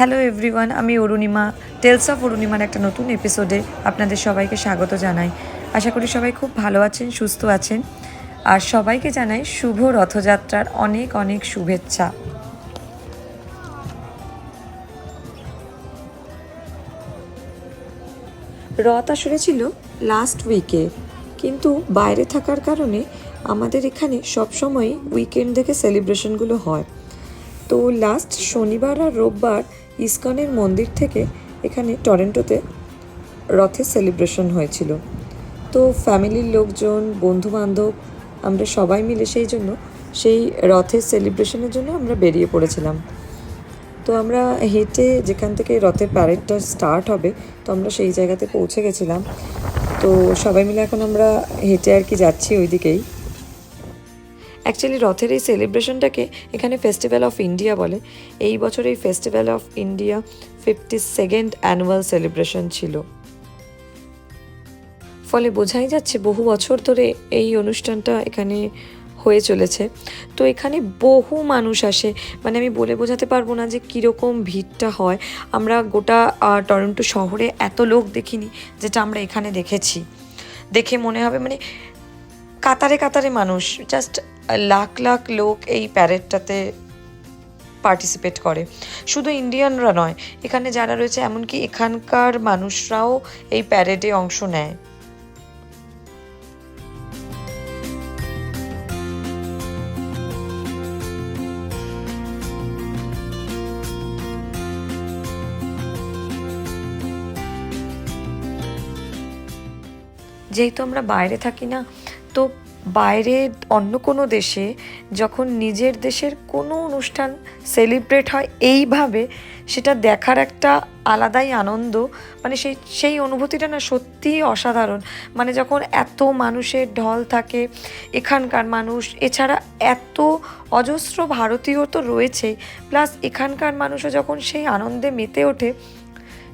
Hello everyone, আমি Arunima. Tales of অরুণিমার একটা নতুন এপিসোডে আপনাদের সবাইকে স্বাগত জানাই। আশা করি সবাই খুব ভালো আছেন, সুস্থ আছেন। আর সবাইকে জানাই শুভ রথযাত্রার অনেক অনেক শুভেচ্ছা। রথ আসলে ছিল লাস্ট উইকে, কিন্তু বাইরে থাকার কারণে আমাদের এখানে সবসময় উইকেন্ড থেকে সেলিব্রেশনগুলো হয়। তো লাস্ট শনিবার আর রোববার ইসকনের মন্দির থেকে এখানে টরন্টোতে রথের সেলিব্রেশন হয়েছিল। তো ফ্যামিলির লোকজন, বন্ধুবান্ধব, আমরা সবাই মিলে সেই রথের সেলিব্রেশনের জন্য আমরা বেরিয়ে পড়েছিলাম। তো আমরা হেঁটে, যেখান থেকে রথের প্যারেডটা স্টার্ট হবে, তো আমরা সেই জায়গাতে পৌঁছে গেছিলাম। তো সবাই মিলে এখন আমরা হেঁটে আর কি যাচ্ছি ওই দিকেই। অ্যাকচুয়ালি রথের এই সেলিব্রেশনটাকে এখানে ফেস্টিভ্যাল অফ ইন্ডিয়া বলে। এই বছর এই festival of India 52nd annual celebration ছিল। ফলে বোঝাই যাচ্ছে বহু বছর ধরে এই অনুষ্ঠানটা এখানে হয়ে চলেছে। তো এখানে বহু মানুষ আসে, মানে আমি বলে বোঝাতে পারবো না যে কীরকম ভিড়টা হয়। আমরা গোটা টরন্টো শহরে এত লোক দেখিনি যেটা আমরা এখানে দেখেছি। দেখে মনে হবে মানে কাতারে কাতারে মানুষ, জাস্ট লাখ লাখ লোক এই প্যারেডটাতে পার্টিসিপেট করে। শুধু ইন্ডিয়ানরা নয়, এখানে যারা রয়েছে এমনকি এখানকার মানুষরাও এই প্যারেডে অংশ নেয়। যেহেতু আমরা বাইরে থাকি না, তো বাইরে অন্য কোনো দেশে যখন নিজের দেশের কোনো অনুষ্ঠান সেলিব্রেট হয় এইভাবে, সেটা দেখার একটা আলাদাই আনন্দ। মানে সেই অনুভূতিটা না সত্যিই অসাধারণ। মানে যখন এত মানুষের ঢল থাকে, এখানকার মানুষ, এছাড়া এত অজস্র ভারতীয় তো রয়েছেই, প্লাস এখানকার মানুষও যখন সেই আনন্দে মেতে ওঠে,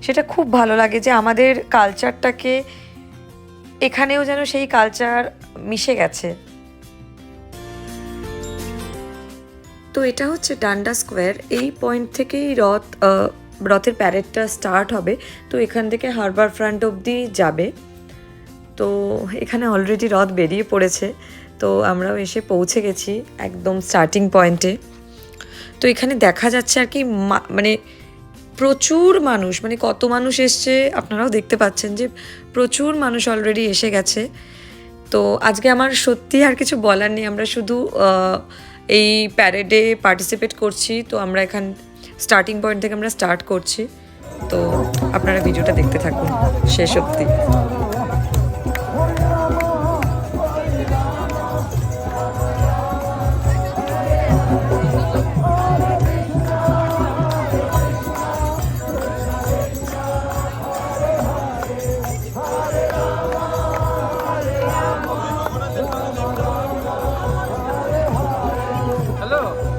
সেটা খুব ভালো লাগে যে আমাদের কালচারটাকে এখানেও যেন সেই কালচার মিশে গেছে। তো এটা হচ্ছে ডান্ডা স্কোয়ার। এই পয়েন্ট থেকেই রথের প্যারেডটা স্টার্ট হবে। তো এখান থেকে হারবার ফ্রন্ট অবধি যাবে। তো এখানে অলরেডি রথ বেরিয়ে পড়েছে। তো আমরাও এসে পৌঁছে গেছি একদম স্টার্টিং পয়েন্টে। তো এখানে দেখা যাচ্ছে আর কি মানে প্রচুর মানুষ, মানে কত মানুষ এসছে আপনারাও দেখতে পাচ্ছেন যে প্রচুর মানুষ অলরেডি এসে গেছে। তো আজকে আমার সত্যি আর কিছু বলার নেই, আমরা শুধু এই প্যারেডে পার্টিসিপেট করছি। তো আমরা এখান স্টার্টিং পয়েন্ট থেকে আমরা স্টার্ট করছি। তো আপনারা ভিডিওটা দেখতে থাকুন শেষ অবধি।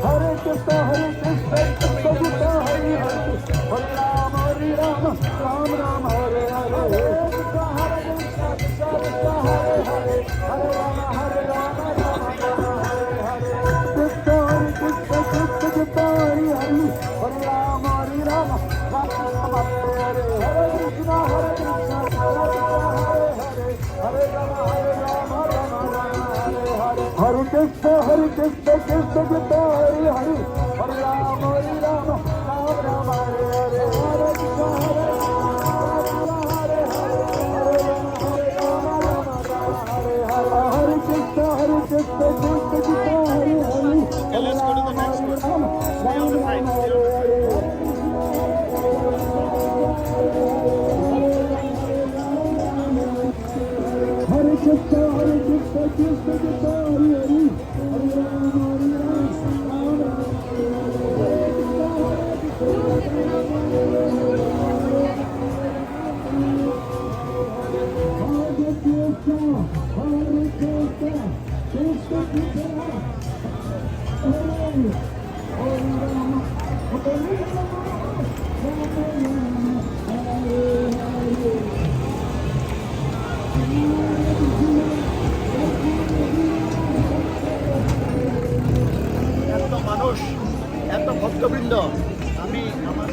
Hare Krishna, Krishna Krishna, Hare Hare, Hare Rama, Rama Rama, Hare Hare, Hare Krishna, Hare Krishna, Krishna Krishna, Hare Hare, Hare Rama, Rama Rama, Hare Hare. Hare Krishna, Krishna Krishna, Hare Hare, Hare Rama, Rama Rama, Hare Krishna, Hare Krishna, Krishna Krishna, Hare Hare, Hare Rama, Hare এত মানুষ, এত ভক্তবৃন্দ, আমি আমার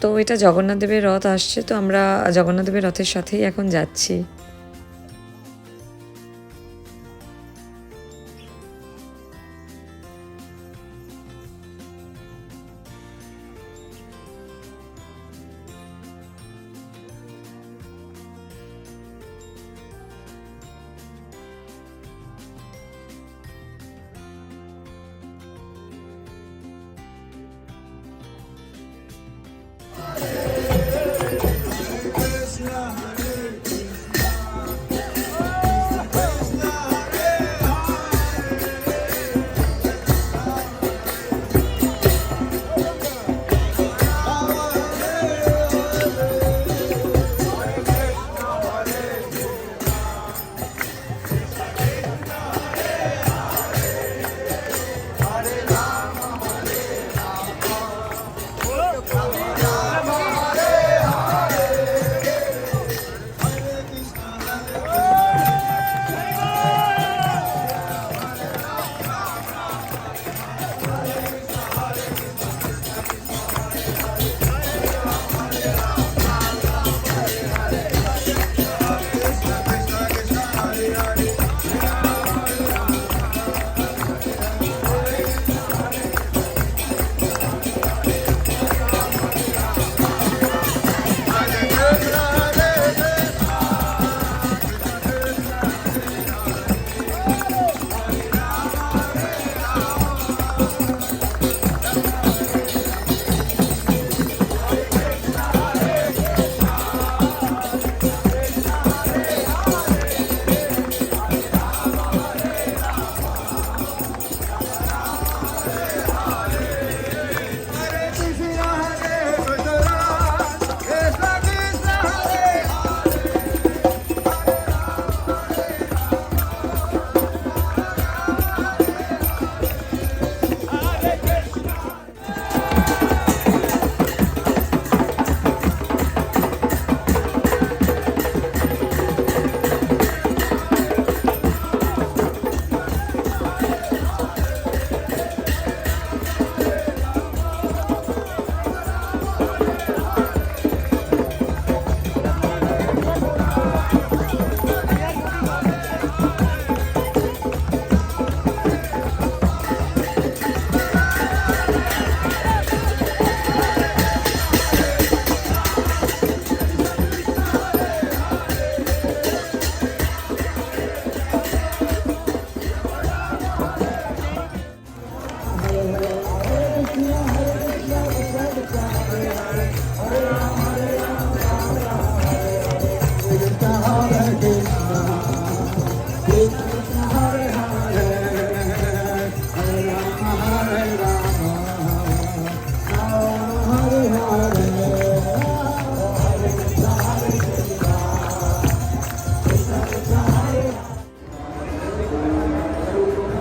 তো এটা জগন্নাথ দেবের রথ আসছে, তো আমরা জগন্নাথ দেবের রথের সাথেই এখন যাচ্ছি।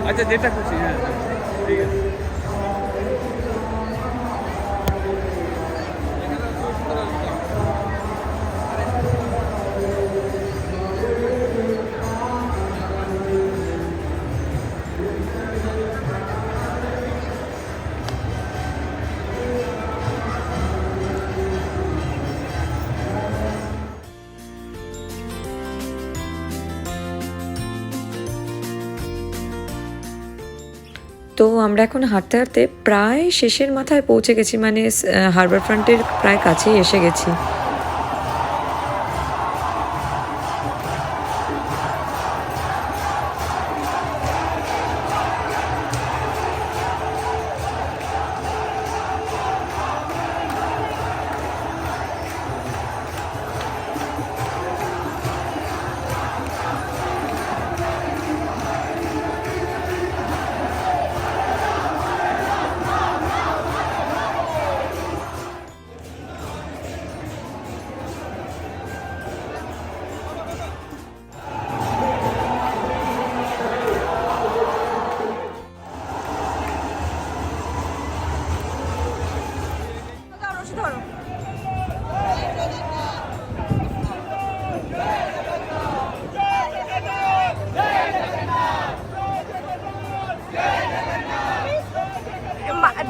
আচ্ছা যেটা খুশি, হ্যাঁ ঠিক আছে। তো আমরা এখন হাঁটতে হাঁটতে প্রায় শেষের মাথায় পৌঁছে গেছি, মানে হারবার ফ্রন্টের প্রায় কাছেই এসে গেছি।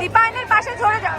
দীপায়নের পাশে ঝরে যাও।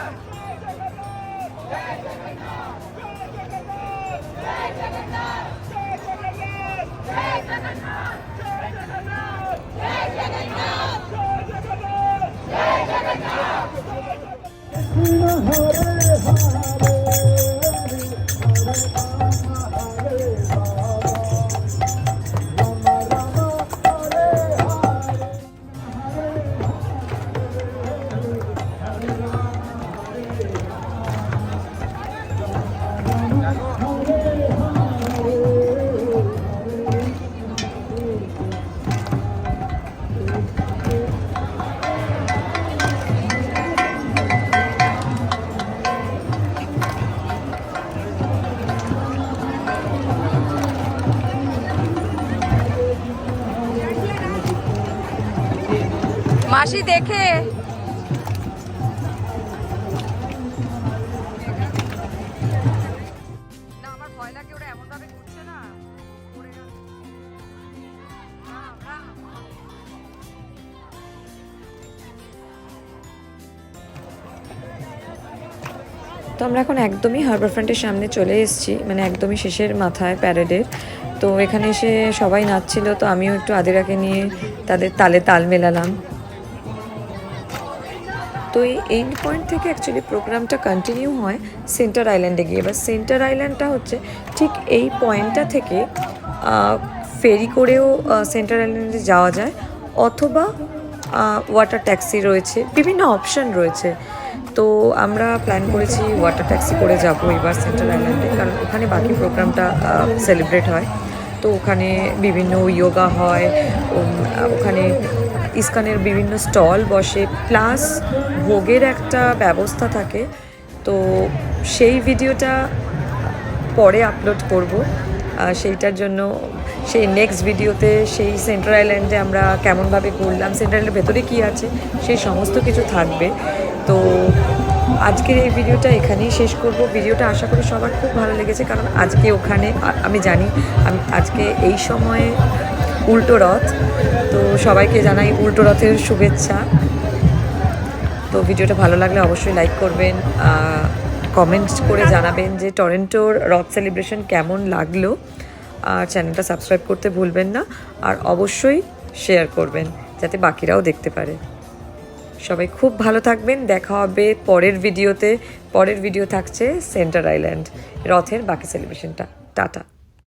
মাসি দেখে না, আমার ভয় লাগে ওরা এমন ভাবে ঘুরছে না, পড়ে গেল। তো আমরা এখন একদমই হারবার ফ্রন্টের সামনে চলে এসেছি, মানে একদমই শেষের মাথায় প্যারেডের। তো এখানে এসে সবাই নাচছিল, তো আমিও একটু আদিরাকে নিয়ে তাদের তালে তাল মেলালাম। তো এই এন্ড পয়েন্ট থেকে অ্যাকচুয়ালি প্রোগ্রামটা কন্টিনিউ হয় সেন্টার আইল্যান্ডে গিয়ে। এবার সেন্টার আইল্যান্ডটা হচ্ছে ঠিক এই পয়েন্টটা থেকে ফেরি করেও সেন্টার আইল্যান্ডে যাওয়া যায়, অথবা ওয়াটার ট্যাক্সি রয়েছে, বিভিন্ন অপশান রয়েছে। তো আমরা প্ল্যান করেছি ওয়াটার ট্যাক্সি করে যাবো এবার সেন্টার আইল্যান্ডে, কারণ ওখানে বাকি প্রোগ্রামটা সেলিব্রেট হয়। তো ওখানে বিভিন্ন ইয়োগা হয়, ওখানে ইস্কনের বিভিন্ন স্টল বসে, প্লাস ভোগের একটা ব্যবস্থা থাকে। তো সেই ভিডিওটা পরে আপলোড করব, সেইটার জন্য সেই নেক্সট ভিডিওতে সেই সেন্টার আইল্যান্ডে আমরা কেমনভাবে ঘুরলাম, সেন্টার আইল্যান্ডের ভেতরে কী আছে সেই সমস্ত কিছু থাকবে। তো আজকের এই ভিডিওটা এখানেই শেষ করব। ভিডিওটা আশা করি সবার খুব ভালো লেগেছে, কারণ আজকে ওখানে আমি জানি আজকে এই সময়ে উল্টো রথ, তো সবাইকে জানাই উল্টো রথের শুভেচ্ছা। তো ভিডিওটা ভালো লাগলে অবশ্যই লাইক করবেন, কমেন্টস করে জানাবেন যে টরন্টোর রথ সেলিব্রেশন কেমন লাগলো, আর চ্যানেলটা সাবস্ক্রাইব করতে ভুলবেন না, আর অবশ্যই শেয়ার করবেন যাতে বাকিরাও দেখতে পারে। সবাই খুব ভালো থাকবেন, দেখা হবে পরের ভিডিওতে। পরের ভিডিও থাকছে সেন্টার আইল্যান্ড রথের বাকি সেলিব্রেশনটা। টাটা।